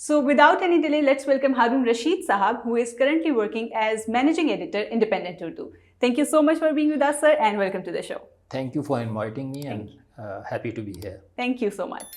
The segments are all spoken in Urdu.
So without any delay, let's welcome Harun Rashid Sahab, who is currently working as managing editor, Independent Urdu. Thank you so much for being with us, sir, and welcome to the show. Thank you for inviting me and happy to be here. Thank you so much.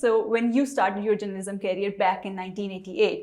so when you started your journalism career back in 1988,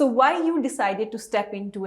So why you decided to step into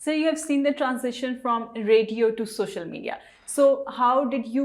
So you have seen the transition from radio to social media. So how did you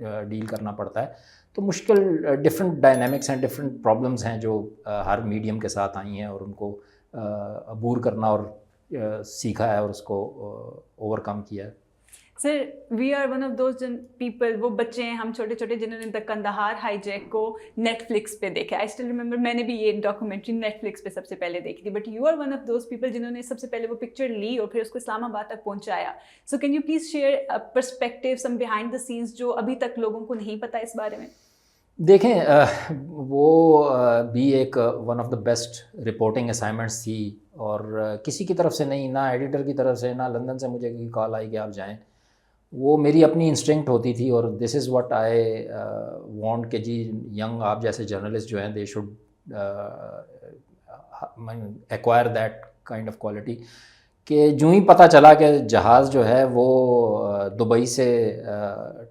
deal کرنا پڑتا ہے. تو مشکل ڈفرینٹ ڈائنامکس ہیں, ڈفرینٹ پرابلمس ہیں جو ہر میڈیم کے ساتھ آئی ہیں, اور ان کو عبور کرنا اور سیکھا ہے اور اس کو اوور کم کیا ہے. Sir we are one of those people, وہ بچے ہیں ہم چھوٹے چھوٹے جنہوں نے دا کندہار ہائی جیک کو نیٹ فلکس پہ دیکھا. آئی اسٹل ریمبر, میں نے بھی یہ ڈاکومنٹری نیٹ فلکس پہ سب سے پہلے دیکھی تھی, but you are one of those people جنہوں نے سب سے پہلے وہ پکچر لی اور پھر اس کو اسلام آباد تک پہنچایا. So can you please share perspective some behind the sense جو ابھی تک لوگوں کو نہیں پتہ اس بارے میں؟ دیکھیں وہ بھی ایک one of the best reporting assignments تھی, اور کسی کی طرف سے نہیں, نہ ایڈیٹر کی طرف سے, نہ لندن سے مجھے کوئی کال آئی کہ آپ جائیں. وہ میری اپنی انسٹنکٹ ہوتی تھی, اور دس از واٹ آئی وانٹ کہ جی ینگ آپ جیسے جرنلسٹ جو ہیں they should acquire that kind of quality. کہ جو ہی پتہ چلا کہ جہاز جو ہے وہ دبئی سے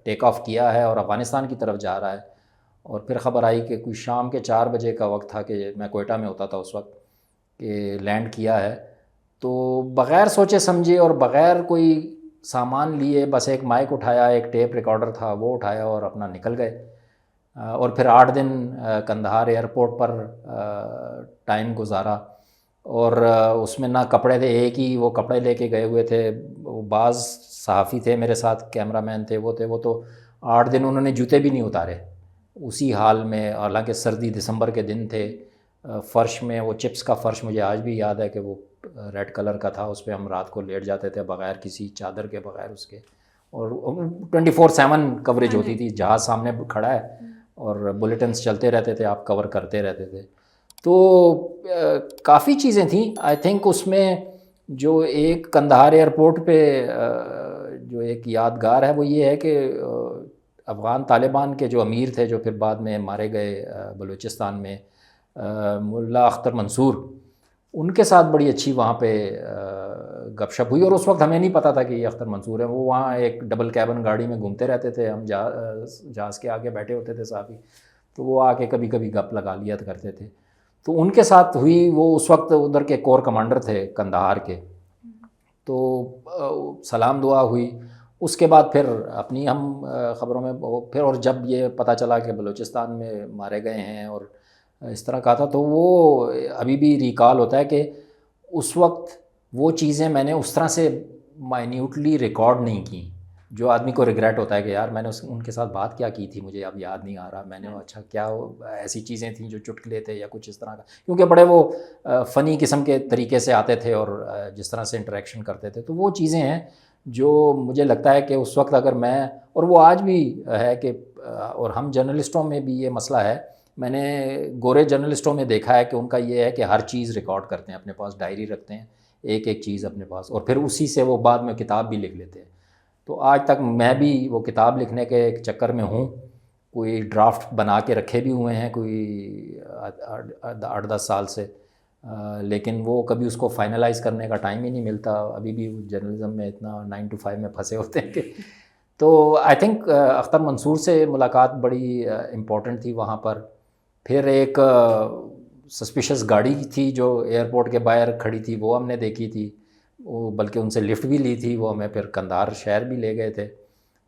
ٹیک آف کیا ہے اور افغانستان کی طرف جا رہا ہے, اور پھر خبر آئی کہ کوئی شام کے 4 بجے کا وقت تھا کہ میں کوئٹہ میں ہوتا تھا اس وقت, کہ لینڈ کیا ہے, تو بغیر سوچے سمجھے اور بغیر کوئی سامان لیے بس ایک مائک اٹھایا, ایک ٹیپ ریکارڈر تھا وہ اٹھایا اور اپنا نکل گئے. اور پھر 8 دن کندہار ایئرپورٹ پر ٹائم گزارا, اور اس میں نہ کپڑے تھے, ایک ہی وہ کپڑے لے کے گئے ہوئے تھے. بعض صحافی تھے میرے ساتھ, کیمرہ مین تھے, وہ تو 8 دن انہوں نے جوتے بھی نہیں اتارے اسی حال میں, حالانکہ سردی دسمبر کے دن تھے. فرش میں وہ چپس کا فرش مجھے آج بھی یاد ہے کہ وہ ریڈ کلر کا تھا, اس پہ ہم رات کو لیٹ جاتے تھے بغیر کسی چادر کے, بغیر اس کے, اور 24/7 کوریج ہوتی تھی. جہاز سامنے کھڑا ہے اور بلیٹنس چلتے رہتے تھے, آپ کور کرتے رہتے تھے. تو کافی چیزیں تھیں. آئی تھنک اس میں جو ایک کندہار ایئرپورٹ پہ جو ایک یادگار ہے وہ یہ ہے کہ افغان طالبان کے جو امیر تھے, جو پھر بعد میں مارے گئے بلوچستان میں, ملا اختر منصور, ان کے ساتھ بڑی اچھی وہاں پہ گپ شپ ہوئی. اور اس وقت ہمیں نہیں پتہ تھا کہ یہ اختر منصور ہے. وہ وہاں ایک ڈبل کیبن گاڑی میں گھومتے رہتے تھے, ہم جہاز کے آگے بیٹھے ہوتے تھے صحافی, تو وہ آ کے کبھی کبھی گپ لگا لیا کرتے تھے. تو ان کے ساتھ ہوئی. وہ اس وقت ادھر کے کور کمانڈر تھے کندہار کے, تو سلام دعا ہوئی. اس کے بعد پھر اپنی ہم خبروں میں پھر, اور جب یہ پتہ چلا کہ بلوچستان میں مارے گئے ہیں اور اس طرح کا تھا, تو وہ ابھی بھی ریکال ہوتا ہے کہ اس وقت وہ چیزیں میں نے اس طرح سے مائنیوٹلی ریکارڈ نہیں کی جو آدمی کو ریگریٹ ہوتا ہے کہ یار میں نے ان کے ساتھ بات کیا کی تھی, مجھے اب یاد نہیں آ رہا. میں نے اچھا کیا ایسی چیزیں تھیں جو چٹکلے تھے یا کچھ اس طرح کا, کیونکہ بڑے وہ فنی قسم کے طریقے سے آتے تھے اور جس طرح سے انٹریکشن کرتے تھے. تو وہ چیزیں ہیں جو مجھے لگتا ہے کہ اس وقت اگر میں, اور وہ آج بھی ہے کہ, اور ہم جرنلسٹوں میں بھی یہ مسئلہ ہے, میں نے گورے جرنلسٹوں میں دیکھا ہے کہ ان کا یہ ہے کہ ہر چیز ریکارڈ کرتے ہیں, اپنے پاس ڈائری رکھتے ہیں, ایک ایک چیز اپنے پاس, اور پھر اسی سے وہ بعد میں کتاب بھی لکھ لیتے ہیں. تو آج تک میں بھی وہ کتاب لکھنے کے ایک چکر میں ہوں. کوئی ڈرافٹ بنا کے رکھے بھی ہوئے ہیں کوئی 8-10 سال سے, لیکن وہ کبھی اس کو فائنلائز کرنے کا ٹائم ہی نہیں ملتا. ابھی بھی جرنلزم میں اتنا 9 to 5 میں پھنسے ہوتے ہیں کہ. تو آئی تھنک اختر منصور سے ملاقات بڑی امپورٹنٹ تھی وہاں پر. پھر ایک سسپیشس گاڑی تھی جو ایئرپورٹ کے باہر کھڑی تھی, وہ ہم نے دیکھی تھی, وہ بلکہ ان سے لفٹ بھی لی تھی. وہ ہمیں پھر کندہار شہر بھی لے گئے تھے.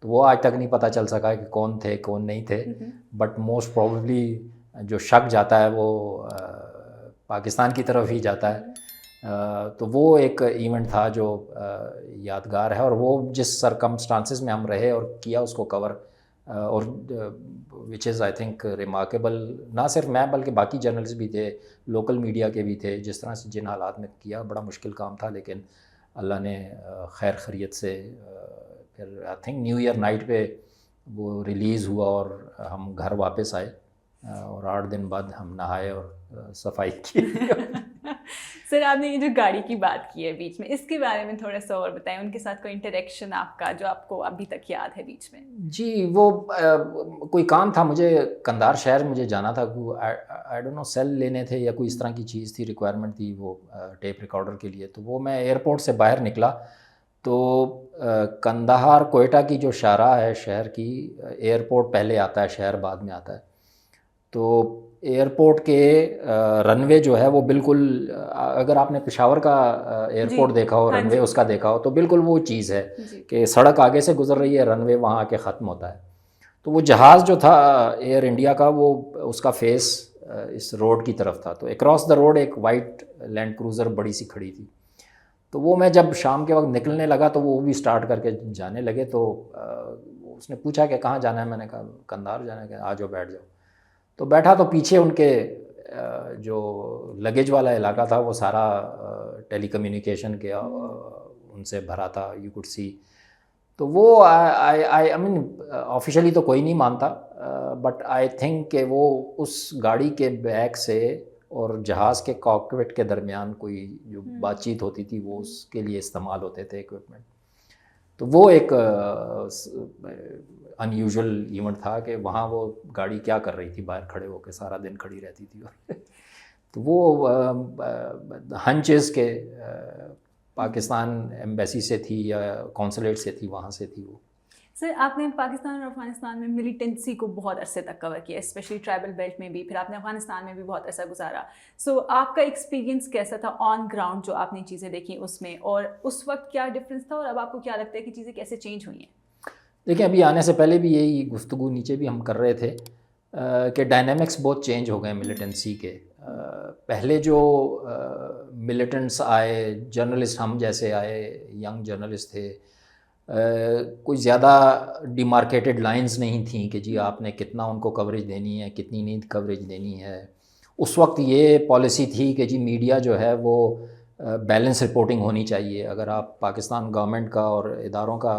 تو وہ آج تک نہیں پتہ چل سکا کہ کون تھے کون نہیں تھے, بٹ موسٹ پروبیبلی جو شک جاتا ہے وہ پاکستان کی طرف ہی جاتا ہے. تو وہ ایک ایونٹ تھا جو یادگار ہے, اور وہ جس سرکمسٹانسز میں ہم رہے اور کیا اس کو کور, اور وچ از آئی تھنک ریمارکیبل. نہ صرف میں بلکہ باقی جرنلسٹ بھی تھے, لوکل میڈیا کے بھی تھے, جس طرح سے جن حالات میں کیا. بڑا مشکل کام تھا, لیکن اللہ نے خیر خیریت سے پھر I think new year night پہ وہ ریلیز ہوا اور ہم گھر واپس آئے, اور 8 دن بعد ہم نہائے اور صفائی کی. سر آپ نے یہ جو گاڑی کی بات کی ہے بیچ میں, اس کے بارے میں تھوڑا سا اور بتائیں. ان کے ساتھ کوئی انٹریکشن آپ کا جو آپ کو ابھی تک یاد ہے بیچ میں؟ جی, وہ کوئی کام تھا, مجھے کندہار شہر مجھے جانا تھا, آئی ڈونٹ نو سیل لینے تھے یا کوئی اس طرح کی چیز تھی, ریکوائرمنٹ تھی وہ ٹیپ ریکارڈر کے لیے. تو وہ میں ایئرپورٹ سے باہر نکلا تو کندہار کوئٹہ کی جو شاہراہ ہے شہر کی, ایئرپورٹ پہلے آتا ہے, شہر بعد میں آتا ہے. تو ایئرپورٹ کے رن وے جو ہے وہ بالکل, اگر آپ نے پشاور کا ایئرپورٹ دیکھا ہو, رن وے اس کا دیکھا ہو, تو بالکل وہ چیز ہے کہ سڑک آگے سے گزر رہی ہے, رن وے وہاں آ کے ختم ہوتا ہے. تو وہ جہاز جو تھا ایئر انڈیا کا وہ اس کا فیس اس روڈ کی طرف تھا، تو اکراس دا روڈ ایک وائٹ لینڈ کروزر بڑی سی کھڑی تھی. تو وہ میں جب شام کے وقت نکلنے لگا تو وہ بھی سٹارٹ کر کے جانے لگے. تو اس نے پوچھا کہ کہاں جانا ہے، میں نے کہا قندھار جانا ہے. کہ آ جاؤ بیٹھ جاؤ. تو بیٹھا تو پیچھے ان کے جو لگیج والا علاقہ تھا وہ سارا ٹیلی کمیونیکیشن کے ان سے بھرا تھا. You could see. تو وہ آئی مین آفیشیلی تو کوئی نہیں مانتا، بٹ آئی تھنک کہ وہ اس گاڑی کے بیک سے اور جہاز کے کاکپٹ کے درمیان کوئی جو بات چیت ہوتی تھی وہ اس کے لیے استعمال ہوتے تھے اکوپمنٹ. تو وہ ایک ان یوزول ایونٹ تھا کہ وہاں وہ گاڑی کیا کر رہی تھی باہر کھڑے ہو کے، سارا دن کھڑی رہتی تھی. تو وہ ہنچز کے پاکستان ایمبیسی سے تھی یا کونسلیٹ سے تھی، وہاں سے تھی وہ. سر آپ نے پاکستان اور افغانستان میں ملیٹنسی کو بہت عرصے تک کور کیا، اسپیشلی ٹرائبل بیلٹ میں بھی، پھر آپ نے افغانستان میں بھی بہت عرصہ گزارا. سو آپ کا ایکسپیرینس کیسا تھا آن گراؤنڈ جو آپ نے چیزیں دیکھیں اس میں، اور اس وقت کیا ڈفرینس تھا، اور اب آپ کو کیا لگتا ہے کہ چیزیں کیسے چینج ہوئی ہیں؟ دیکھیں ابھی آنے سے پہلے بھی یہی گفتگو نیچے بھی ہم کر رہے تھے کہ ڈائنامکس بہت چینج ہو گئے ملیٹنسی کے. پہلے جو ملیٹنٹس آئے، جرنلسٹ ہم جیسے آئے، ینگ جرنلسٹ تھے، کوئی زیادہ ڈیمارکیٹڈ لائنز نہیں تھیں کہ جی آپ نے کتنا ان کو کوریج دینی ہے، کتنی نہیں کوریج دینی ہے. اس وقت یہ پالیسی تھی کہ جی میڈیا جو ہے وہ بیلنس رپورٹنگ ہونی چاہیے. اگر آپ پاکستان گورنمنٹ کا اور اداروں کا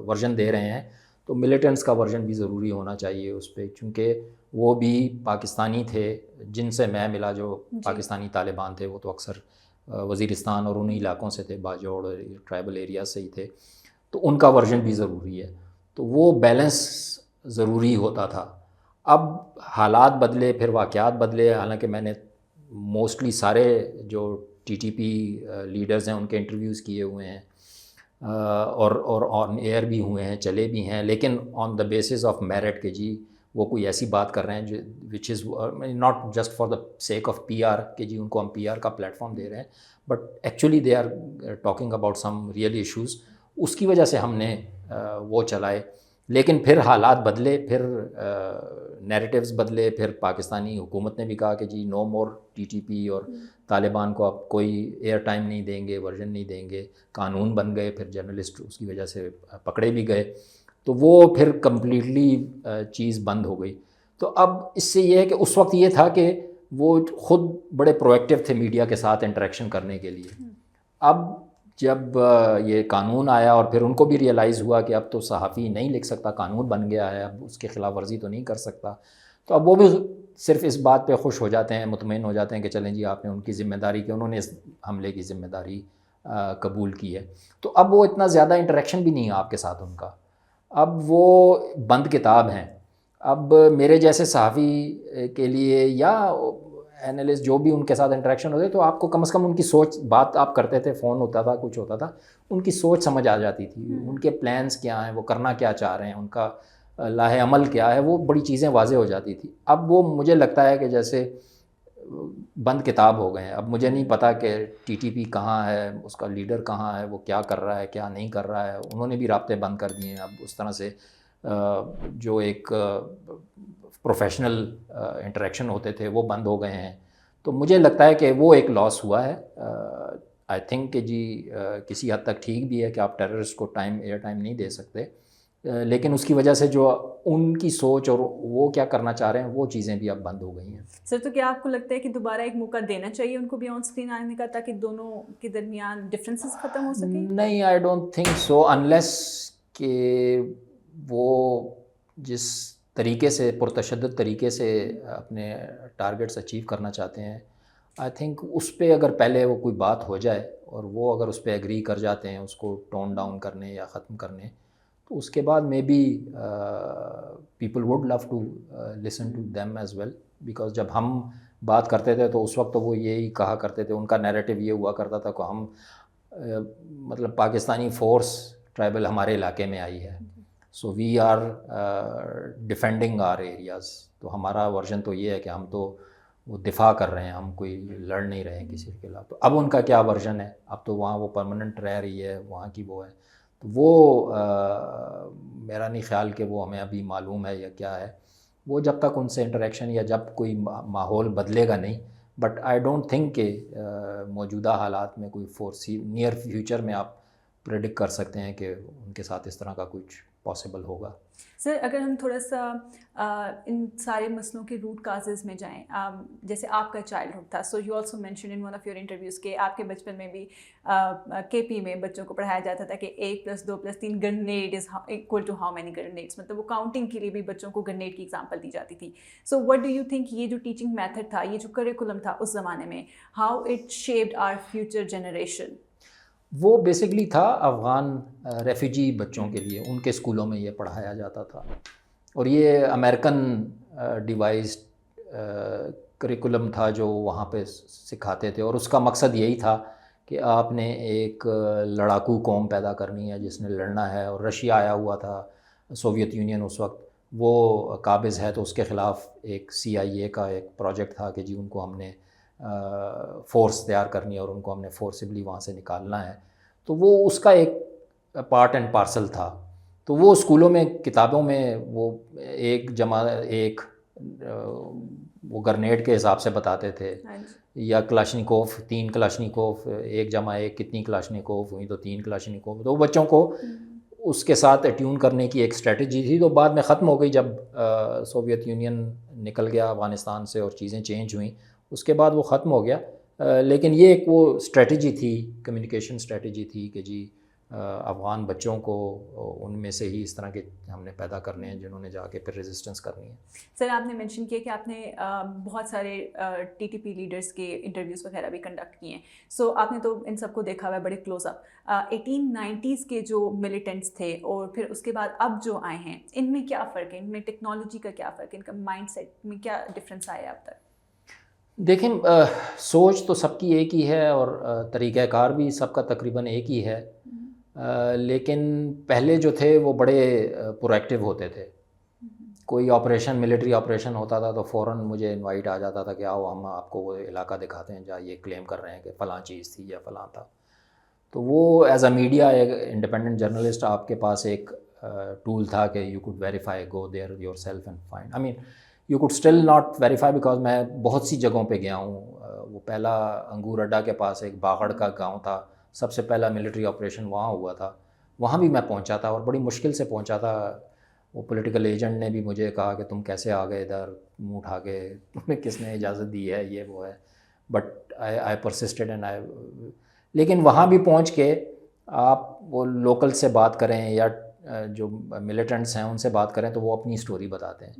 ورژن دے رہے ہیں تو ملیٹنٹس کا ورژن بھی ضروری ہونا چاہیے اس پہ، چونکہ وہ بھی پاکستانی تھے. جن سے میں ملا جو پاکستانی طالبان تھے وہ تو اکثر وزیرستان اور انہی علاقوں سے تھے، باجوڑ ٹرائبل ایریا سے ہی تھے، تو ان کا ورژن بھی ضروری ہے. تو وہ بیلنس ضروری ہوتا تھا. اب حالات بدلے، پھر واقعات بدلے. حالانکہ میں نے موسٹلی سارے جو ٹی ٹی پی لیڈرز ہیں ان کے انٹرویوز کیے ہوئے ہیں، اور آن ایئر بھی ہوئے ہیں، چلے بھی ہیں، لیکن آن دا بیسس آف میرٹ کہ جی وہ کوئی ایسی بات کر رہے ہیں جو which is not just for the sake of P R کہ جی ان کو ہم پی آر کا پلیٹ فارم دے رہے ہیں، but actually they are talking about some real issues. اس کی وجہ سے ہم نے وہ چلائے. لیکن پھر حالات بدلے، پھر نیریٹیوز بدلے، پھر پاکستانی حکومت نے بھی کہا کہ جی نو مور ٹی ٹی پی، اور طالبان کو اب کوئی ایئر ٹائم نہیں دیں گے، ورژن نہیں دیں گے. قانون بن گئے، پھر جرنلسٹ اس کی وجہ سے پکڑے بھی گئے. تو وہ پھر کمپلیٹلی چیز بند ہو گئی. تو اب اس سے یہ ہے کہ اس وقت یہ تھا کہ وہ خود بڑے پرویکٹیو تھے میڈیا کے ساتھ انٹریکشن کرنے کے لیے. اب جب یہ قانون آیا اور پھر ان کو بھی ریئلائز ہوا کہ اب تو صحافی نہیں لکھ سکتا، قانون بن گیا ہے، اب اس کے خلاف ورزی تو نہیں کر سکتا، تو اب وہ بھی صرف اس بات پہ خوش ہو جاتے ہیں، مطمئن ہو جاتے ہیں کہ چلیں جی آپ نے ان کی ذمہ داری کی، انہوں نے اس حملے کی ذمہ داری قبول کی ہے. تو اب وہ اتنا زیادہ انٹریکشن بھی نہیں ہے آپ کے ساتھ ان کا. اب وہ بند کتاب ہیں. اب میرے جیسے صحافی کے لیے یا اینالسٹ جو بھی ان کے ساتھ انٹریکشن ہوتے تو آپ کو کم از کم ان کی سوچ، بات آپ کرتے تھے، فون ہوتا تھا، کچھ ہوتا تھا، ان کی سوچ سمجھ آ جاتی تھی. ان کے پلانس کیا ہیں، وہ کرنا کیا چاہ رہے ہیں، ان کا لاہ عمل کیا ہے، وہ بڑی چیزیں واضح ہو جاتی تھی. اب وہ مجھے لگتا ہے کہ جیسے بند کتاب ہو گئے ہیں. اب مجھے نہیں پتا کہ ٹی ٹی پی کہاں ہے، اس کا لیڈر کہاں ہے، وہ کیا کر رہا ہے، کیا نہیں کر رہا ہے. انہوں نے بھی رابطے بند کر دیے ہیں. اب اس طرح سے جو ایک پروفیشنل انٹریکشن ہوتے تھے وہ بند ہو گئے ہیں. تو مجھے لگتا ہے کہ وہ ایک لاس ہوا ہے. آئی تھنک کہ جی کسی حد تک ٹھیک بھی ہے کہ آپ ٹیررسٹ کو ایئر ٹائم نہیں دے سکتے، لیکن اس کی وجہ سے جو ان کی سوچ اور وہ کیا کرنا چاہ رہے ہیں وہ چیزیں بھی اب بند ہو گئی ہیں. سر تو کیا آپ کو لگتا ہے کہ دوبارہ ایک موقع دینا چاہیے ان کو بھی آن اسکرین آنے کا، تاکہ دونوں کے درمیان ڈفرینسز ختم ہو سکیں؟ نہیں، I don't think so, unless کہ وہ جس طریقے سے پرتشدد طریقے سے اپنے ٹارگیٹس اچیو کرنا چاہتے ہیں، آئی تھنک اس پہ اگر پہلے وہ کوئی بات ہو جائے اور وہ اگر اس پہ ایگری کر جاتے ہیں اس کو ٹون ڈاؤن کرنے یا ختم کرنے، تو اس کے بعد may be people would love to listen to them as well. Because جب ہم بات کرتے تھے تو اس وقت تو وہ یہی کہا کرتے تھے، ان کا نیریٹو یہ ہوا کرتا تھا کہ ہم مطلب پاکستانی فورس ٹرائبل ہمارے علاقے میں آئی ہے، so we are defending our areas. تو ہمارا ورژن تو یہ ہے کہ ہم تو وہ دفاع کر رہے ہیں، ہم کوئی لڑ نہیں رہے ہیں کسی کے خلاف. تو اب ان کا کیا ورژن ہے؟ اب تو وہاں وہ پرماننٹ رہ رہی ہے، وہاں کی وہ ہے. تو وہ میرا نہیں خیال کہ وہ ہمیں ابھی معلوم ہے یا کیا ہے. وہ جب تک ان سے انٹریکشن یا جب کوئی ماحول بدلے گا نہیں. بٹ آئی ڈونٹ تھنک کہ موجودہ حالات میں کوئی نیئر فیوچر میں آپ پریڈکٹ کر سکتے ہیں کہ ان کے ساتھ اس طرح کا کچھ پاسبل ہوگا. سر اگر ہم تھوڑا سا ان سارے مسئلوں کے روٹ کازز میں جائیں, جیسے آپ کا چائلڈہڈ تھا, so you also mention in one of your interviews کہ آپ کے بچپن میں بھی کے پی میں بچوں کو پڑھایا جاتا تھا کہ 1+2+3 grenade is equal to how many grenades, مطلب وہ کاؤنٹنگ کے لیے بھی بچوں کو گرنیڈ کی ایگزامپل دی جاتی تھی. So what do you think یہ جو ٹیچنگ میتھڈ تھا, یہ جو کریکولم تھا اس زمانے میں, how it shaped our future generation? وہ بیسکلی تھا افغان ریفیوجی بچوں کے لیے, ان کے اسکولوں میں یہ پڑھایا جاتا تھا, اور یہ امریکن ڈیوائزڈ کریکولم تھا جو وہاں پہ سکھاتے تھے, اور اس کا مقصد یہی تھا کہ آپ نے ایک لڑاکو قوم پیدا کرنی ہے جس نے لڑنا ہے. اور رشیا آیا ہوا تھا, سوویت یونین اس وقت وہ قابض ہے, تو اس کے خلاف ایک CIA کا ایک پروجیکٹ تھا کہ جی ان کو ہم نے فورس تیار کرنی ہے اور ان کو ہم نے فورسبلی وہاں سے نکالنا ہے. تو وہ اس کا ایک پارٹ اینڈ پارسل تھا. تو وہ اسکولوں میں کتابوں میں وہ 1+1 وہ گرنیڈ کے حساب سے بتاتے تھے, یا کلاشنیکوف 3 کلاشنیکوف 1+1 کتنی کلاشنیکوف ہوئی, تو 3 کلاشنیکوف. تو بچوں کو اس کے ساتھ اٹیون کرنے کی ایک اسٹریٹجی تھی. تو بعد میں ختم ہو گئی جب سوویت یونین نکل گیا افغانستان سے اور چیزیں چینج ہوئیں, اس کے بعد وہ ختم ہو گیا. لیکن یہ ایک وہ اسٹریٹجی تھی, کمیونیکیشن اسٹریٹجی تھی کہ جی افغان بچوں کو ان میں سے ہی اس طرح کے ہم نے پیدا کرنے ہیں جنہوں نے جا کے پھر ریزسٹنس کرنی ہے. سر آپ نے مینشن کیا کہ آپ نے بہت سارے TTP لیڈرس کے انٹرویوز وغیرہ بھی کنڈکٹ کیے ہیں, سو آپ نے تو ان سب کو دیکھا ہوا ہے بڑے کلوز اپ. 1890s کے جو ملیٹنٹس تھے اور پھر اس کے بعد اب جو آئے ہیں, ان میں کیا فرق ہے, ان میں ٹیکنالوجی کا کیا فرق ہے, ان کا مائنڈ سیٹ میں کیا ڈفرینس آیا اب تک؟ دیکھیں سوچ تو سب کی ایک ہی ہے اور طریقہ کار بھی سب کا تقریباً ایک ہی ہے, لیکن پہلے جو تھے وہ بڑے پرو ایکٹیو ہوتے تھے. کوئی آپریشن ملٹری آپریشن ہوتا تھا تو فوراً مجھے انوائٹ آ جاتا تھا کہ آؤ ہم آپ کو وہ علاقہ دکھاتے ہیں جہاں یہ کلیم کر رہے ہیں کہ فلاں چیز تھی یا فلاں تھا. تو وہ ایز اے میڈیا ایک انڈیپینڈنٹ جرنلسٹ آپ کے پاس ایک ٹول تھا کہ you could verify, go there yourself and find. I mean you could still not verify because میں بہت سی جگہوں پہ گیا ہوں. وہ پہلا انگور اڈا کے پاس ایک باغڑ کا گاؤں تھا, سب سے پہلا ملٹری آپریشن وہاں ہوا تھا, وہاں بھی میں پہنچا تھا اور بڑی مشکل سے پہنچا تھا. وہ پولیٹیکل ایجنٹ نے بھی مجھے کہا کہ تم کیسے آ گئے ادھر, منہ اٹھا کے, تمہیں کس نے اجازت دی ہے, یہ وہ ہے. بٹ آئی پرسسٹڈ اینڈ لیکن وہاں بھی پہنچ کے آپ وہ لوکل سے بات کریں یا جو ملیٹنٹس ہیں ان سے بات کریں تو وہ اپنی اسٹوری بتاتے ہیں.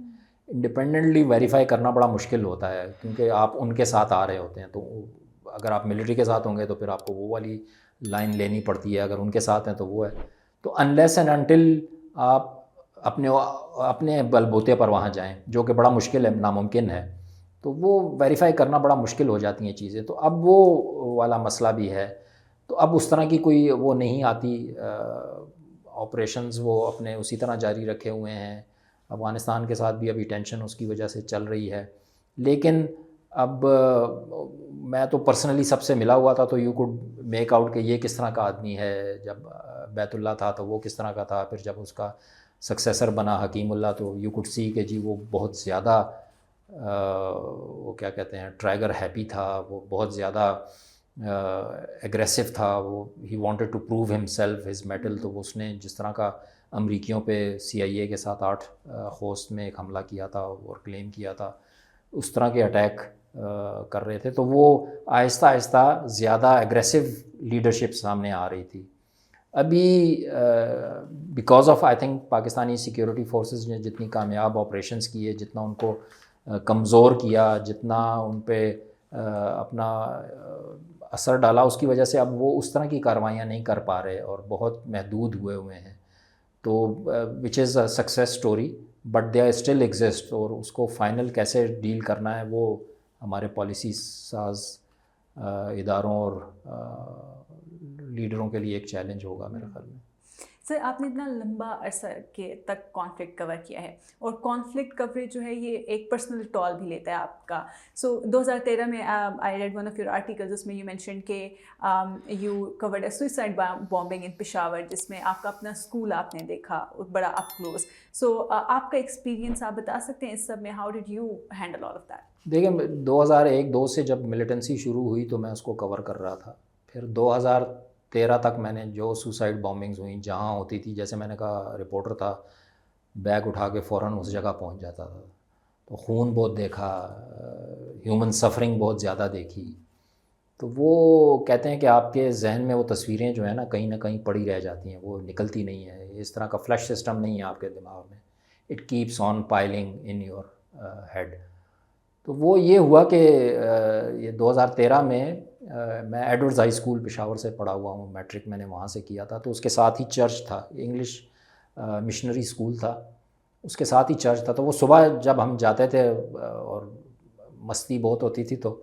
انڈیپینڈنٹلی ویریفائی کرنا بڑا مشکل ہوتا ہے کیونکہ آپ ان کے ساتھ آ رہے ہوتے ہیں. تو اگر آپ ملٹری کے ساتھ ہوں گے تو پھر آپ کو وہ والی لائن لینی پڑتی ہے, اگر ان کے ساتھ ہیں تو وہ ہے. تو انلیس اینڈ انٹل آپ اپنے بل بوتے پر وہاں جائیں, جو کہ بڑا مشکل ہے, ناممکن ہے, تو وہ ویریفائی کرنا بڑا مشکل ہو جاتی ہیں چیزیں. تو اب وہ والا مسئلہ بھی ہے. تو اب اس طرح کی کوئی وہ نہیں آتی, آپریشنز وہ اپنے اسی طرح جاری رکھے ہوئے ہیں. افغانستان کے ساتھ بھی ابھی ٹینشن اس کی وجہ سے چل رہی ہے. لیکن اب میں تو پرسنلی سب سے ملا ہوا تھا تو یو کوڈ میک آؤٹ کہ یہ کس طرح کا آدمی ہے. جب بیت اللہ تھا تو وہ کس طرح کا تھا, پھر جب اس کا سکسیسر بنا حکیم اللہ تو یو کوڈ سی کہ جی وہ بہت زیادہ وہ کیا کہتے ہیں ٹرائگر ہیپی تھا, وہ بہت زیادہ ایگریسو تھا, وہ ہی وانٹیڈ ٹو پروو ہم سیلف ہز میٹل. تو اس نے جس طرح کا امریکیوں پہ CIA کے ساتھ 8 خوست میں ایک حملہ کیا تھا اور کلیم کیا تھا, اس طرح کے اٹیک کر رہے تھے. تو وہ آہستہ آہستہ زیادہ ایگریسو لیڈرشپ سامنے آ رہی تھی. ابھی because of I think Pakistani security forces نے جتنی کامیاب آپریشنز کیے, جتنا ان کو کمزور کیا, جتنا ان پہ اپنا اثر ڈالا, اس کی وجہ سے اب وہ اس طرح کی کاروائیاں نہیں کر پا رہے اور بہت محدود ہوئے ہیں. تو which is a success story but they are still exist, اور اس کو فائنل کیسے ڈیل کرنا ہے وہ ہمارے پالیسی ساز اداروں اور لیڈروں کے لیے ایک چیلنج ہوگا میرے خیال میں. سر آپ نے اتنا لمبا عرصہ کے تک کانفلکٹ کور کیا ہے اور کانفلکٹ کوریج جو ہے یہ ایک پرسنل ٹال بھی لیتا ہے آپ کا. سو 2013 میں I read one of your article جس میں یو مینشن کہ you covered a suicide bombing in Peshawar, جس میں آپ کا اپنا اسکول آپ نے دیکھا بڑا اپ کلوز. سو آپ کا ایکسپیرینس آپ بتا سکتے ہیں اس سب میں, how did you handle all of that? دیکھیں 2001-2 سے جب ملیٹنسی شروع ہوئی تو میں اس کو کور کر رہا تھا. پھر 2013 تک میں نے جو سوسائڈ بامبنگز ہوئیں جہاں ہوتی تھی, جیسے میں نے کہا رپورٹر تھا, بیگ اٹھا کے فوراً اس جگہ پہنچ جاتا تھا, تو خون بہت دیکھا, ہیومن سفرنگ بہت زیادہ دیکھی. تو وہ کہتے ہیں کہ آپ کے ذہن میں وہ تصویریں جو ہیں نا کہیں نہ کہیں پڑی رہ جاتی ہیں, وہ نکلتی نہیں ہیں. اس طرح کا فلش سسٹم نہیں ہے آپ کے دماغ میں, it keeps on piling in your head. تو وہ یہ ہوا کہ یہ 2013 میں میں ایڈورڈز ہائی اسکول پشاور سے پڑھا ہوا ہوں, میٹرک میں نے وہاں سے کیا تھا. تو اس کے ساتھ ہی چرچ تھا, انگلش مشنری اسکول تھا, اس کے ساتھ ہی چرچ تھا. تو وہ صبح جب ہم جاتے تھے اور مستی بہت ہوتی تھی تو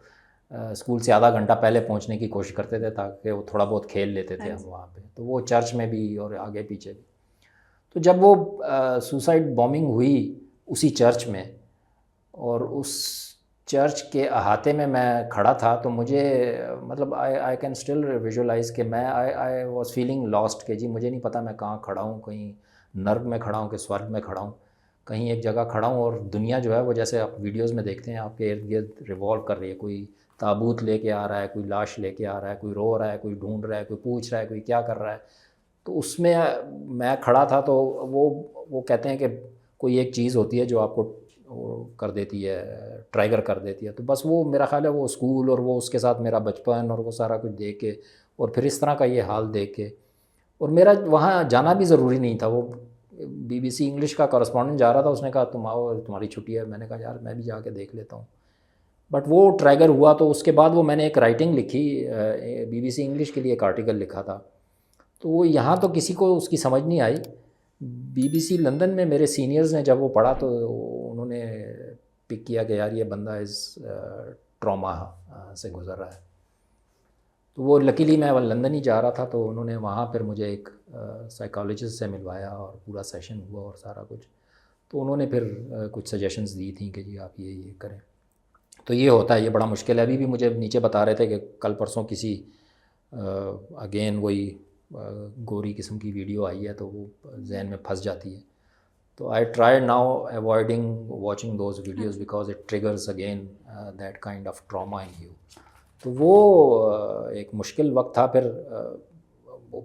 اسکول سے آدھا گھنٹہ پہلے پہنچنے کی کوشش کرتے تھے تاکہ وہ تھوڑا بہت کھیل لیتے تھے ہم وہاں پہ. تو وہ چرچ میں بھی اور آگے پیچھے بھی. تو جب وہ سوسائڈ بامبنگ ہوئی اسی چرچ میں, اور اس چرچ کے احاطے میں کھڑا تھا, تو مجھے مطلب آئی کین اسٹل ویژولائز کہ میں آئی واز فیلنگ لاسٹ, کہ جی مجھے نہیں پتہ میں کہاں کھڑا ہوں, کہیں نرک میں کھڑا ہوں کہ سورگ میں کھڑا ہوں, کہیں ایک جگہ کھڑا ہوں. اور دنیا جو ہے وہ جیسے آپ ویڈیوز میں دیکھتے ہیں آپ کے ارد گرد ریوالو کر رہی ہے, کوئی تابوت لے کے آ رہا ہے, کوئی لاش لے کے آ رہا ہے, کوئی رو رہا ہے, کوئی ڈھونڈ رہا ہے, کوئی پوچھ رہا ہے, کوئی کیا کر رہا ہے. تو اس میں میں کھڑا تھا. تو وہ کہتے ہیں کہ کوئی ایک چیز ہوتی ہے جو آپ کو کر دیتی ہے, ٹریگر کر دیتی ہے. تو بس وہ میرا خیال ہے وہ اسکول اور وہ اس کے ساتھ میرا بچپن اور وہ سارا کچھ دیکھ کے, اور پھر اس طرح کا یہ حال دیکھ کے, اور میرا وہاں جانا بھی ضروری نہیں تھا. وہ BBC انگلش کا کورسپونڈنٹ جا رہا تھا, اس نے کہا تم آؤ تمہاری چھٹی ہے. میں نے کہا یار میں بھی جا کے دیکھ لیتا ہوں. بٹ وہ ٹریگر ہوا. تو اس کے بعد وہ میں نے ایک رائٹنگ لکھی, BBC انگلش کے لیے ایک آرٹیکل لکھا تھا. تو وہ یہاں تو کسی کو اس کی سمجھ نہیں آئی. BBC لندن میں میرے سینئرز نے جب وہ پڑھا تو انہوں نے پک کیا کہ یار یہ بندہ اس ٹراما سے گزر رہا ہے. تو وہ لکیلی میں لندن ہی جا رہا تھا, تو انہوں نے وہاں پھر مجھے ایک سائیکالوجسٹ سے ملوایا اور پورا سیشن ہوا اور سارا کچھ. تو انہوں نے پھر کچھ سجیشنز دی تھیں کہ جی آپ یہ کریں. تو یہ ہوتا ہے, یہ بڑا مشکل ہے. ابھی بھی مجھے نیچے بتا رہے تھے کہ کل پرسوں کسی اگین وہی گوری قسم کی ویڈیو آئی ہے تو وہ ذہن میں پھنس جاتی ہے. تو I try now avoiding watching those videos because it triggers again that kind of trauma in you. تو وہ ایک مشکل وقت تھا. پھر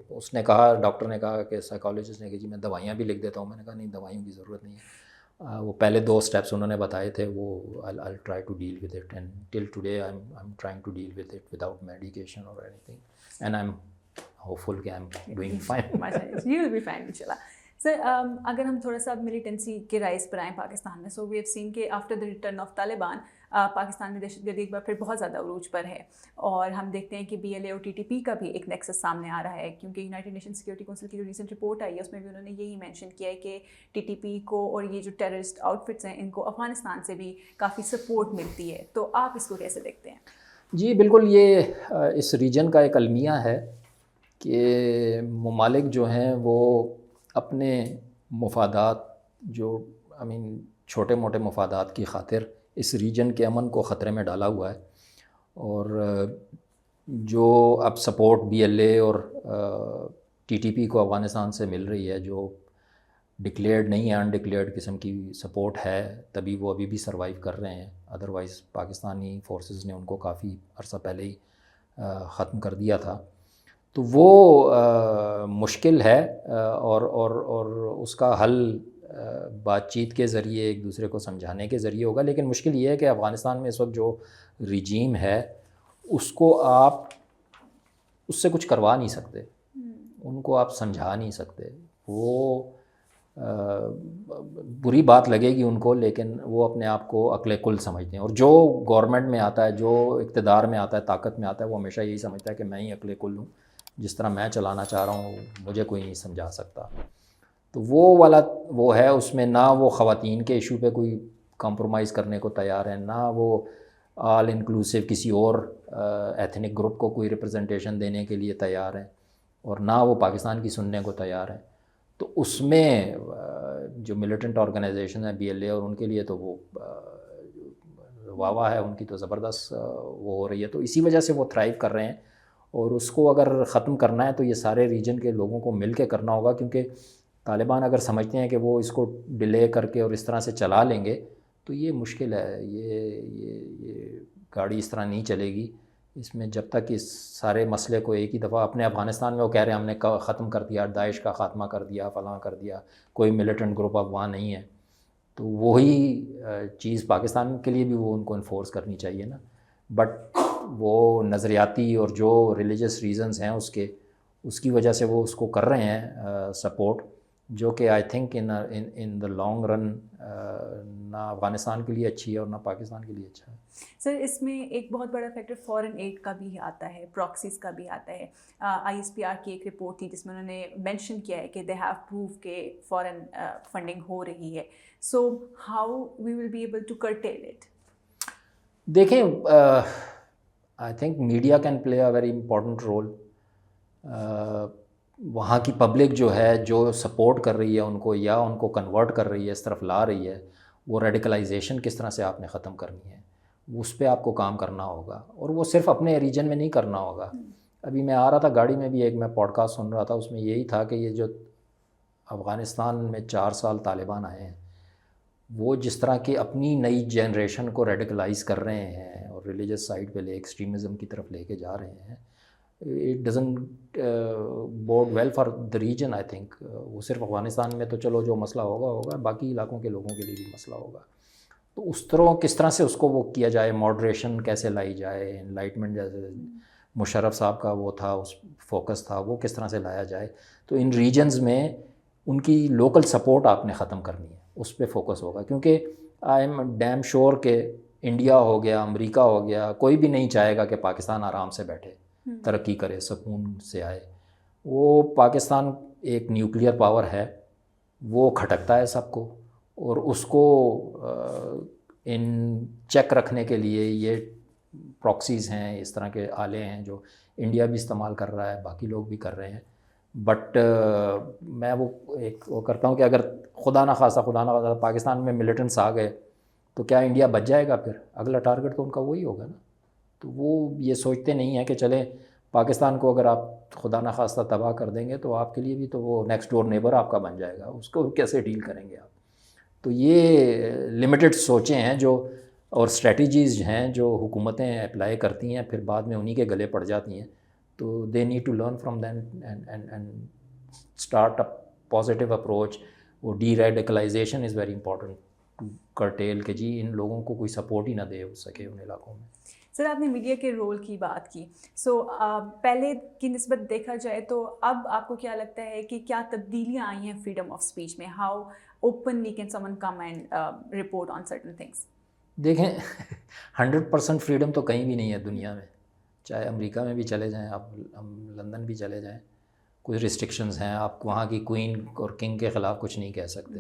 اس نے کہا, ڈاکٹر نے کہا کہ سائیکالوجسٹ نے کہ جی میں دوائیاں بھی لکھ دیتا ہوں. میں نے کہا نہیں دوائیوں کی ضرورت نہیں ہے. وہ پہلے 2 اسٹیپس انہوں نے بتائے تھے, وہ I'll try to deal with it, and till today I'm trying to deal with it without medication or anything, and I'm hopeful کہ I'm doing fine. You will be fine inshallah. سر اگر ہم تھوڑا سا ملیٹنسی کے رائز پر آئیں پاکستان میں, سو وی ہیو سین کہ after the return of Taliban Pakistan میں دہشت گردی ایک بار پھر بہت زیادہ عروج پر ہے. اور ہم دیکھتے ہیں کہ BLA اور TTP کا بھی ایک نیکسس سامنے آ رہا ہے, کیونکہ یونائٹڈ نیشن سیکورٹی کونسل کی جو ریسنٹ رپورٹ آئی ہے اس میں بھی انہوں نے یہی مینشن کیا ہے کہ TTP کو اور یہ جو ٹیررسٹ آؤٹ فٹس ہیں ان کو افغانستان سے بھی کافی سپورٹ ملتی ہے. تو آپ اس کو کیسے دیکھتے ہیں؟ جی بالکل, یہ اس ریجن کا ایک المیہ ہے کہ ممالک جو ہیں وہ اپنے مفادات جو چھوٹے موٹے مفادات کی خاطر اس ریجن کے امن کو خطرے میں ڈالا ہوا ہے. اور جو اب سپورٹ BLA اور TTP کو افغانستان سے مل رہی ہے, جو ڈکلیئرڈ نہیں ہے, انڈکلیئرڈ قسم کی سپورٹ ہے, تبھی وہ ابھی بھی سروائیو کر رہے ہیں. ادروائز پاکستانی فورسز نے ان کو کافی عرصہ پہلے ہی ختم کر دیا تھا. تو وہ مشکل ہے, اور اس کا حل بات چیت کے ذریعے ایک دوسرے کو سمجھانے کے ذریعے ہوگا. لیکن مشکل یہ ہے کہ افغانستان میں اس وقت جو رجیم ہے اس کو آپ اس سے کچھ کروا نہیں سکتے, ان کو آپ سمجھا نہیں سکتے. وہ بری بات لگے گی ان کو, لیکن وہ اپنے آپ کو عقل کل سمجھتے ہیں. اور جو گورنمنٹ میں آتا ہے, جو اقتدار میں آتا ہے, طاقت میں آتا ہے, وہ ہمیشہ یہی سمجھتا ہے کہ میں ہی عقل کل ہوں, جس طرح میں چلانا چاہ رہا ہوں مجھے کوئی نہیں سمجھا سکتا. تو وہ والا وہ ہے, اس میں نہ وہ خواتین کے ایشو پہ کوئی کمپرومائز کرنے کو تیار ہیں, نہ وہ آل انکلوسیو کسی اور ایتھنک گروپ کو کوئی ریپرزنٹیشن دینے کے لیے تیار ہیں, اور نہ وہ پاکستان کی سننے کو تیار ہیں. تو اس میں جو ملیٹنٹ آرگنائزیشن ہے BLA اور ان کے لیے تو وہ واہ ہے ان کی تو زبردست وہ ہو رہی ہے. تو اسی وجہ سے وہ تھرائیو کر رہے ہیں. اور اس کو اگر ختم کرنا ہے تو یہ سارے ریجن کے لوگوں کو مل کے کرنا ہوگا, کیونکہ طالبان اگر سمجھتے ہیں کہ وہ اس کو ڈیلے کر کے اور اس طرح سے چلا لیں گے تو یہ مشکل ہے. یہ گاڑی اس طرح نہیں چلے گی. اس میں جب تک اس سارے مسئلے کو ایک ہی دفعہ اپنے افغانستان میں وہ کہہ رہے ہیں ہم نے ختم کر دیا, داعش کا خاتمہ کر دیا, فلاں کر دیا, کوئی ملیٹنٹ گروپ اب وہاں نہیں ہے, تو وہی چیز پاکستان کے لیے بھی وہ ان کو انفورس کرنی چاہیے نا. بٹ وہ نظریاتی اور جو ریلیجس ریزنز ہیں اس کی وجہ سے وہ اس کو کر رہے ہیں سپورٹ, جو کہ I think in the long run نہ افغانستان کے لیے اچھی ہے اور نہ پاکستان کے لیے اچھا ہے. سر اس میں ایک بہت بڑا فیکٹر فورن ایڈ کا بھی آتا ہے, پراکسیز کا بھی آتا ہے. ISPR کی ایک رپورٹ تھی جس میں انہوں نے مینشن کیا ہے کہ دے ہیو پروو کہ فورن فنڈنگ ہو رہی ہے. So how we will be able to curtail it? دیکھیں, I think media can play a very important role. وہاں کی پبلک جو ہے جو سپورٹ کر رہی ہے ان کو یا ان کو کنورٹ کر رہی ہے, اس طرف لا رہی ہے, وہ ریڈیکلائزیشن کس طرح سے آپ نے ختم کرنی ہے, اس پہ آپ کو کام کرنا ہوگا. اور وہ صرف اپنے ریجن میں نہیں کرنا ہوگا. ابھی میں آ رہا تھا گاڑی میں بھی ایک میں پوڈ کاسٹ سن رہا تھا, اس میں یہی تھا کہ یہ جو افغانستان میں 4 سال طالبان آئے ہیں وہ جس طرح کی اپنی نئی جنریشن کو ریڈیکلائز کر رہے ہیں اور ریلیجس سائڈ پہ ایکسٹریمزم کی طرف لے کے جا رہے ہیں, it doesn't bode well for the region. I think وہ صرف افغانستان میں تو چلو جو مسئلہ ہوگا باقی علاقوں کے لوگوں کے لیے بھی مسئلہ ہوگا. تو اس طرح کس طرح سے اس کو وہ کیا جائے, ماڈریشن کیسے لائی جائے, انلائٹمنٹ جیسے مشرف صاحب کا وہ تھا, اس فوکس تھا, وہ کس طرح سے لایا جائے. تو ان ریجنز میں ان کی لوکل سپورٹ آپ نے ختم کرنی ہے, اس پہ فوکس ہوگا. کیونکہ آئی ایم ڈیم شور کہ انڈیا ہو گیا, امریکہ ہو گیا, کوئی بھی نہیں چاہے گا کہ پاکستان آرام سے بیٹھے, ترقی کرے, سکون سے آئے. وہ پاکستان ایک نیوکلیئر پاور ہے, وہ کھٹکتا ہے سب کو, اور اس کو ان چیک رکھنے کے لیے یہ پراکسیز ہیں, اس طرح کے آلے ہیں جو انڈیا بھی استعمال کر رہا ہے, باقی لوگ بھی کر رہے ہیں. بٹ میں وہ کرتا ہوں کہ اگر خدا نہ خواستہ پاکستان میں ملیٹنٹس آ گئے تو کیا انڈیا بچ جائے گا؟ پھر اگلا ٹارگٹ تو ان کا وہی ہوگا نا. تو وہ یہ سوچتے نہیں ہیں کہ چلیں پاکستان کو اگر آپ خدا نہ خواستہ تباہ کر دیں گے تو آپ کے لیے بھی تو وہ نیکسٹ ڈور نیبر آپ کا بن جائے گا, اس کو کیسے ڈیل کریں گے آپ. تو یہ لمیٹڈ سوچیں ہیں جو اور اسٹریٹجیز ہیں جو حکومتیں اپلائی کرتی ہیں, پھر بعد میں انہی کے گلے پڑ جاتی ہیں. تو they need to learn from them and start a positive approach. وہ deradicalization is very important to curtail, کہ جی ان لوگوں کو کوئی سپورٹ ہی نہ دے سکے ان علاقوں میں. سر آپ نے میڈیا کے رول کی بات کی, سو پہلے کی نسبت دیکھا جائے تو اب آپ کو کیا لگتا ہے کہ کیا تبدیلیاں آئی ہیں فریڈم آف اسپیچ میں؟ How openly can some one come and report on certain things? دیکھیں 100% فریڈم تو کہیں بھی نہیں ہے دنیا میں, چاہے امریکہ میں بھی چلے جائیں آپ, لندن بھی چلے جائیں, کچھ ریسٹرکشنز ہیں. آپ وہاں کی کوئین اور کنگ کے خلاف کچھ نہیں کہہ سکتے.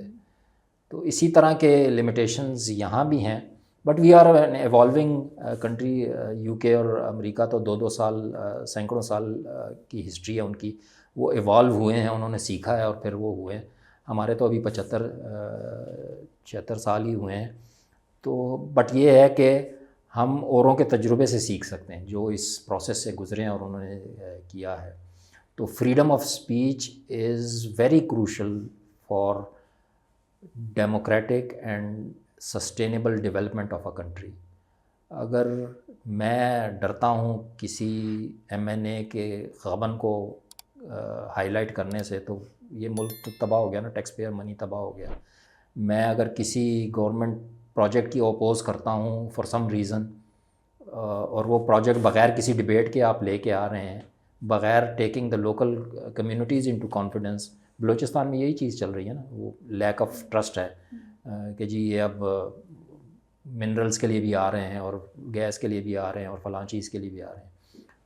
تو اسی طرح کے لمیٹیشنز یہاں بھی ہیں. But we are an evolving country. U K اور امریکہ تو 2 سال سینکڑوں سال کی ہسٹری ہے ان کی, وہ ایوالو ہوئے ہیں, انہوں نے سیکھا ہے اور پھر وہ ہوئے ہیں. ہمارے تو ابھی 75-76 سال ہی ہوئے ہیں. تو بٹ یہ ہے کہ ہم اوروں کے تجربے سے سیکھ سکتے ہیں جو اس پروسیس سے گزرے ہیں اور انہوں نے کیا ہے. تو freedom of speech is very crucial for democratic and sustainable development of a country. اگر میں ڈرتا ہوں کسی MNA کے غبن کو ہائی لائٹ کرنے سے تو یہ ملک تو تباہ ہو گیا نا, ٹیکس پیئر منی تباہ ہو گیا. میں اگر کسی گورنمنٹ پروجیکٹ کی اپوز کرتا ہوں فار سم ریزن, اور وہ پروجیکٹ بغیر کسی ڈبیٹ کے آپ لے کے آ رہے ہیں, بغیر taking the local communities into confidence. Balochistan میں یہی چیز چل رہی ہے نا, وہ لیک آف ٹرسٹ ہے کہ جی یہ اب منرلس کے لیے بھی آ رہے ہیں اور گیس کے لیے بھی آ رہے ہیں اور فلاں چیز کے لیے بھی آ رہے ہیں.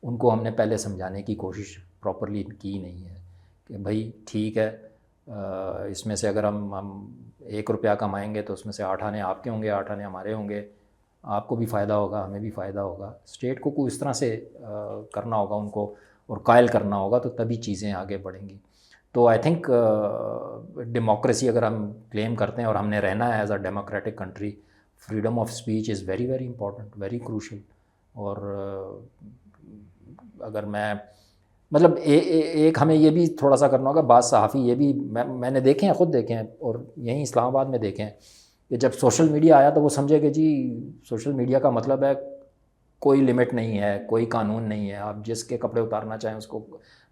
ان کو ہم نے پہلے سمجھانے کی کوشش پراپرلی کی نہیں ہے کہ بھائی ٹھیک ہے, اس میں سے اگر ہم 1 روپیہ کمائیں گے تو اس میں سے 8 آنے آپ کے ہوں گے, 8 آنے ہمارے ہوں گے, آپ کو بھی فائدہ ہوگا, ہمیں بھی فائدہ ہوگا. اسٹیٹ کو کوئی اس طرح سے کرنا ہوگا ان کو اور قائل کرنا ہوگا, تو تبھی چیزیں آگے بڑھیں گی. تو آئی تھنک ڈیموکریسی اگر ہم کلیم کرتے ہیں اور ہم نے رہنا ہے as a democratic country, freedom of speech is very very important, very crucial. اور اگر مطلب ایک ہمیں یہ بھی تھوڑا سا کرنا ہوگا, بعض صحافی یہ بھی میں نے دیکھے ہیں, خود دیکھے ہیں, اور یہیں اسلام آباد میں دیکھے ہیں کہ جب سوشل میڈیا آیا تو وہ سمجھے کہ جی سوشل میڈیا کا مطلب ہے کوئی لمٹ نہیں ہے, کوئی قانون نہیں ہے, آپ جس کے کپڑے اتارنا چاہیں اس کو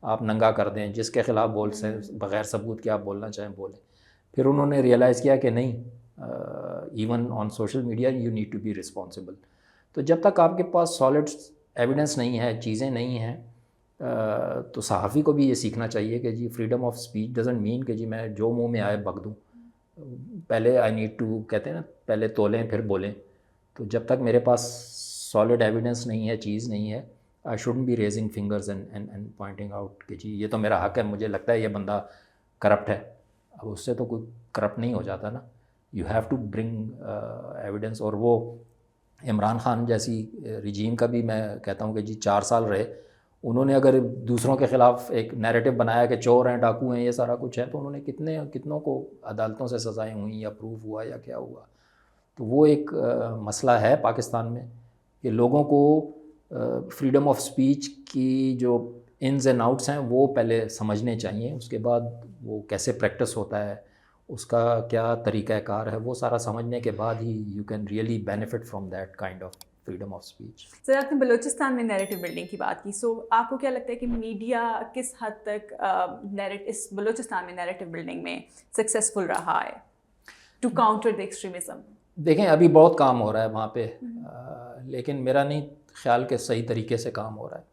آپ ننگا کر دیں, جس کے خلاف بول سیں بغیر ثبوت کے آپ بولنا چاہیں بولیں. پھر انہوں نے ریئلائز کیا کہ نہیں, even on social media you need to be responsible. تو جب تک آپ کے پاس سالڈ ایویڈنس نہیں ہے, چیزیں نہیں ہیں, تو صحافی کو بھی یہ سیکھنا چاہیے کہ جی freedom of speech doesn't mean کہ جی میں جو منہ میں آئے بک دوں. پہلے آئی نیڈ ٹو, کہتے ہیں نا, پہلے تولیں پھر بولیں. تو جب تک میرے پاس سالڈ ایویڈنس نہیں ہے, چیز نہیں ہے, I shouldn't be raising fingers and pointing out کہ جی یہ تو میرا حق ہے, مجھے لگتا ہے یہ بندہ کرپٹ ہے. اب اس سے تو کوئی کرپٹ نہیں ہو جاتا نا. You have to bring evidence. اور وہ عمران خان جیسی رجیم کا بھی میں کہتا ہوں کہ جی 4 سال رہے, انہوں نے اگر دوسروں کے خلاف ایک نیریٹو بنایا کہ چور ہیں, ڈاکو ہیں, یہ سارا کچھ ہے, تو انہوں نے کتنوں کو عدالتوں سے سزائیں ہوئیں یا پروف ہوا یا کیا ہوا. تو وہ ایک مسئلہ ہے پاکستان میں کہ لوگوں کو فریڈم آف اسپیچ کی جو انز اینڈ آؤٹس ہیں وہ پہلے سمجھنے چاہیے. اس کے بعد وہ کیسے پریکٹس ہوتا ہے, اس کا کیا طریقہ کار ہے, وہ سارا سمجھنے کے بعد ہی you can really benefit from that kind of freedom of speech. Sir آپ نے بلوچستان میں نیریٹو بلڈنگ کی بات کی, سو آپ کو کیا لگتا ہے کہ میڈیا کس حد تک اس بلوچستان میں نیریٹو بلڈنگ میں سکسیزفل رہا ہے ٹو کاؤنٹر دی ایکسٹریمزم؟ دیکھیں ابھی بہت کام ہو رہا ہے وہاں پہ, لیکن میرا نہیں خیال کہ صحیح طریقے سے کام ہو رہا ہے.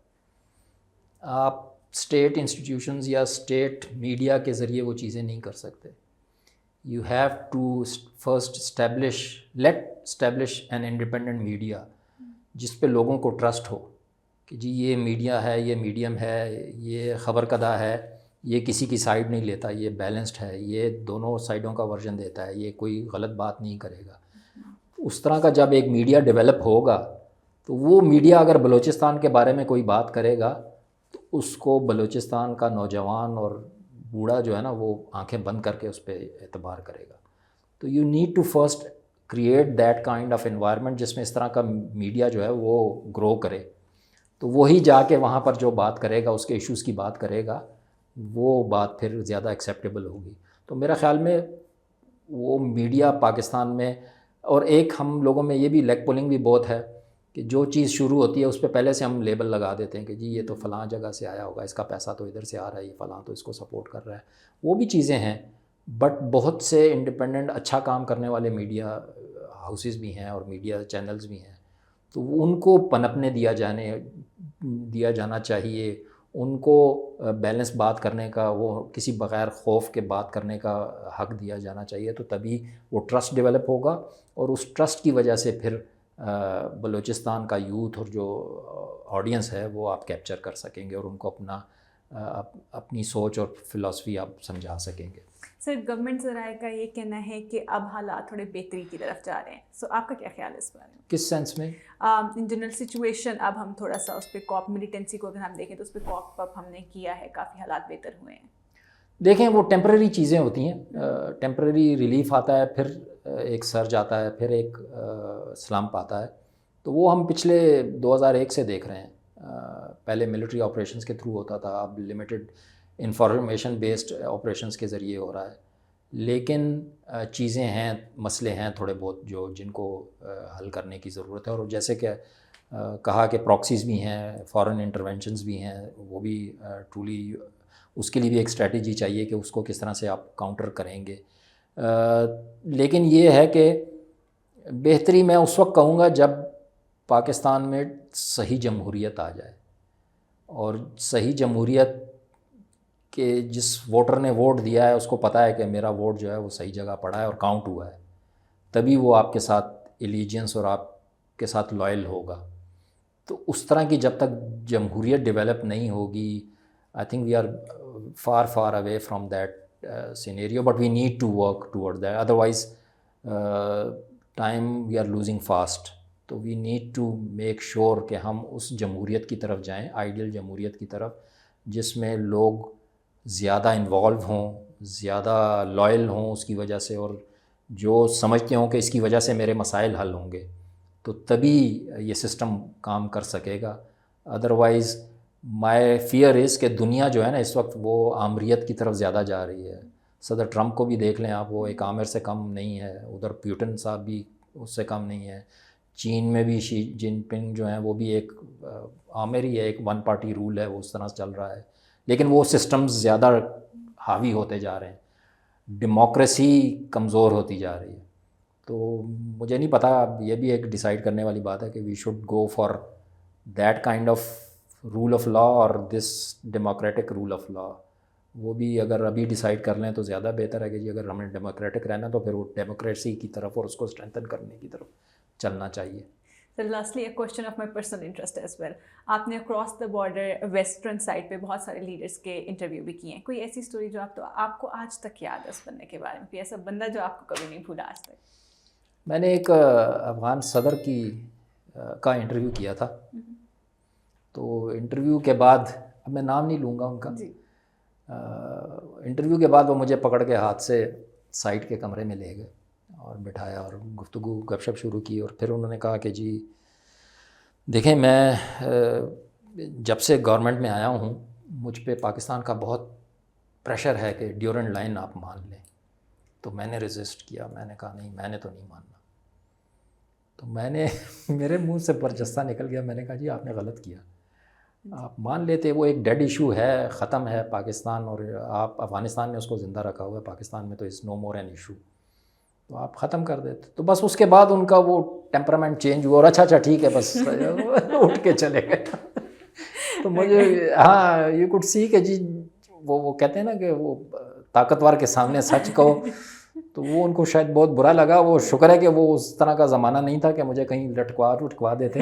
آپ اسٹیٹ انسٹیٹیوشنز یا اسٹیٹ میڈیا کے ذریعے وہ چیزیں نہیں کر سکتے. You have to first establish an independent media جس پہ لوگوں کو ٹرسٹ ہو کہ جی یہ میڈیا ہے, یہ میڈیم ہے, یہ خبر کدہ ہے, یہ کسی کی سائڈ نہیں لیتا, یہ بیلنسڈ ہے, یہ دونوں سائڈوں کا ورژن دیتا ہے, یہ کوئی غلط بات نہیں کرے گا. اس طرح کا جب ایک میڈیا ڈیولپ ہوگا تو وہ میڈیا اگر بلوچستان کے بارے میں کوئی بات کرے گا تو اس کو بلوچستان کا نوجوان اور بوڑھا جو ہے نا وہ آنکھیں بند کر کے اس پہ اعتبار کرے گا. تو you need to first create that kind of environment جس میں اس طرح کا میڈیا جو ہے وہ گرو کرے. تو وہی جا کے وہاں پر جو بات کرے گا, اس کے ایشوز کی بات کرے گا, وہ بات پھر زیادہ ایکسیپٹیبل ہوگی. تو میرا خیال میں وہ میڈیا پاکستان میں, اور ایک ہم لوگوں میں یہ بھی لیگ پولنگ بھی بہت ہے کہ جو چیز شروع ہوتی ہے اس پہ پہلے سے ہم لیبل لگا دیتے ہیں کہ جی یہ تو فلاں جگہ سے آیا ہوگا, اس کا پیسہ تو ادھر سے آ رہا ہے, یہ فلاں تو اس کو سپورٹ کر رہا ہے. وہ بھی چیزیں ہیں, بٹ بہت سے انڈیپینڈنٹ اچھا کام کرنے والے میڈیا ہاؤسز بھی ہیں اور میڈیا چینلز بھی ہیں. تو ان کو پنپنے دیا جانا چاہیے, ان کو بیلنس بات کرنے کا, وہ کسی بغیر خوف کے بات کرنے کا حق دیا جانا چاہیے. تو تبھی وہ ٹرسٹ ڈیولپ ہوگا, اور اس ٹرسٹ کی وجہ سے پھر بلوچستان کا یوتھ اور جو آڈینس ہے وہ آپ کیپچر کر سکیں گے, اور ان کو اپنی سوچ اور فلاسفی آپ سمجھا سکیں گے. سر گورنمنٹ ذرائع کا یہ کہنا ہے کہ اب حالات تھوڑے بہتری کی طرف جا رہے ہیں, سو آپ کا کیا خیال ہے اس بارے میں؟ کس سینس میں؟ ان جنرل سچویشن اب ہم تھوڑا سا اس پہ کاپ ملیٹنسی کو اگر ہم دیکھیں تو اس پہ کاپ اپ ہم نے کیا ہے, کافی حالات بہتر ہوئے ہیں. دیکھیں وہ ٹیمپرری چیزیں ہوتی ہیں, ٹیمپرری ریلیف آتا ہے, پھر ایک سرج آتا ہے, پھر ایک سلمپ آتا ہے. تو وہ ہم پچھلے 2001 سے دیکھ رہے ہیں. پہلے ملٹری آپریشنز کے تھرو ہوتا تھا, اب لمیٹڈ انفارمیشن بیسڈ آپریشنز کے ذریعے ہو رہا ہے. لیکن چیزیں ہیں, مسئلے ہیں تھوڑے بہت جن کو حل کرنے کی ضرورت ہے. اور جیسے کہ کہا کہ پراکسیز بھی ہیں, فارن انٹرونشنز بھی ہیں, وہ بھی ٹرولی اس کے لیے بھی ایک اسٹریٹجی چاہیے کہ اس کو کس طرح سے آپ کاؤنٹر کریں گے. لیکن یہ ہے کہ بہتری میں اس وقت کہوں گا جب پاکستان میں صحیح جمہوریت آ جائے, اور صحیح جمہوریت کہ جس ووٹر نے ووٹ دیا ہے اس کو پتہ ہے کہ میرا ووٹ جو ہے وہ صحیح جگہ پڑا ہے اور کاؤنٹ ہوا ہے, تبھی وہ آپ کے ساتھ ایلیجنس اور آپ کے ساتھ لائل ہوگا. تو اس طرح کی جب تک جمہوریت ڈیولپ نہیں ہوگی, I think we are far away from that scenario, but we need to work toward that, otherwise time we are losing fast. تو we need to make sure کہ ہم اس جمہوریت کی طرف جائیں, آئیڈیل جمہوریت کی طرف, جس میں لوگ زیادہ انوالو ہوں, زیادہ لائل ہوں اس کی وجہ سے, اور جو سمجھتے ہوں کہ اس کی وجہ سے میرے مسائل حل ہوں گے, تو تبھی یہ سسٹم کام کر سکے گا. ادروائز مائی فیئر از کہ دنیا جو ہے نا اس وقت وہ آمریت کی طرف زیادہ جا رہی ہے. صدر ٹرمپ کو بھی دیکھ لیں آپ, وہ ایک عامر سے کم نہیں ہے, ادھر پیوٹن صاحب بھی اس سے کم نہیں ہے, چین میں بھی شی جن پنگ جو ہیں وہ بھی ایک عامر ہی ہے, ایک ون پارٹی رول ہے, وہ اس طرح سے چل رہا ہے. لیکن وہ سسٹمز زیادہ حاوی ہوتے جا رہے ہیں, ڈیموکریسی کمزور ہوتی جا رہی ہے. تو مجھے نہیں پتہ, یہ بھی ایک ڈیسائیڈ کرنے والی بات ہے کہ we should go for that kind of rule of law اور this democratic rule of law. وہ بھی اگر ابھی ڈیسائیڈ کر لیں تو زیادہ بہتر ہے کہ جی اگر ہمیں ڈیموکریٹک رہنا تو پھر وہ ڈیموکریسی کی طرف اور اس کو اسٹرینتھن کرنے کی طرف چلنا چاہیے. سر لاسٹلی ایک question of my personal interest as well. آپ نے across the border western side پہ بہت سارے لیڈرس کے انٹرویو بھی کیے ہیں. کوئی ایسی اسٹوری جو آپ کو آج تک یاد ہے اس بندے کے بارے میں, کوئی ایسا بندہ جو آپ کو کبھی نہیں بھولا آج تک؟ میں نے ایک افغان صدر کا انٹرویو کیا تھا. تو انٹرویو کے بعد, اب میں نام نہیں لوں گا ان کا, انٹرویو کے بعد وہ مجھے پکڑ کے ہاتھ سے سائٹ کے کمرے میں لے گئے اور بٹھایا اور گفتگو گپ شپ شروع کی. اور پھر انہوں نے کہا کہ جی دیکھیں, میں جب سے گورنمنٹ میں آیا ہوں مجھ پہ پاکستان کا بہت پریشر ہے کہ ڈیورنٹ لائن آپ مان لیں. تو میں نے ریزسٹ کیا, میں نے کہا نہیں, میں نے تو نہیں ماننا. تو میں نے میرے منہ سے برجستہ نکل گیا, میں نے کہا جی آپ نے غلط کیا, آپ مان لیتے وہ ایک ڈیڈ ایشو ہے, ختم ہے پاکستان, اور آپ افغانستان نے اس کو زندہ رکھا ہوا ہے, پاکستان میں تو از نو مور این ایشو, تو آپ ختم کر دیتے. تو بس اس کے بعد ان کا وہ ٹیمپرامنٹ چینج ہوا, اور اچھا ٹھیک ہے بس اٹھ کے چلے گئے. تو مجھے ہاں یو کوڈ سی کہ جی وہ کہتے ہیں نا کہ وہ طاقتور کے سامنے سچ کہو, تو وہ ان کو شاید بہت برا لگا. وہ شکر ہے کہ وہ اس طرح کا زمانہ نہیں تھا کہ مجھے کہیں لٹکوا دیتے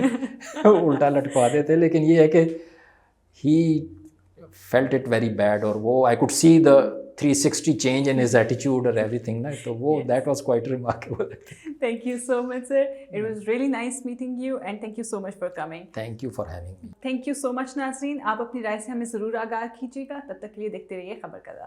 الٹا لٹکوا دیتے. لیکن یہ ہے کہ he felt it very bad, اور وہ I could see the 360 change in his attitude or everything, na? So that was quite remarkable. Thank you so much, sir. It was really nice meeting you, and thank you so much for coming. Thank you for having me. Thank you so much, ناظرین. آپ اپنی رائے سے ہمیں ضرور آگاہ کیجیے گا. تب تک کے لیے دیکھتے رہیے خبر قدر.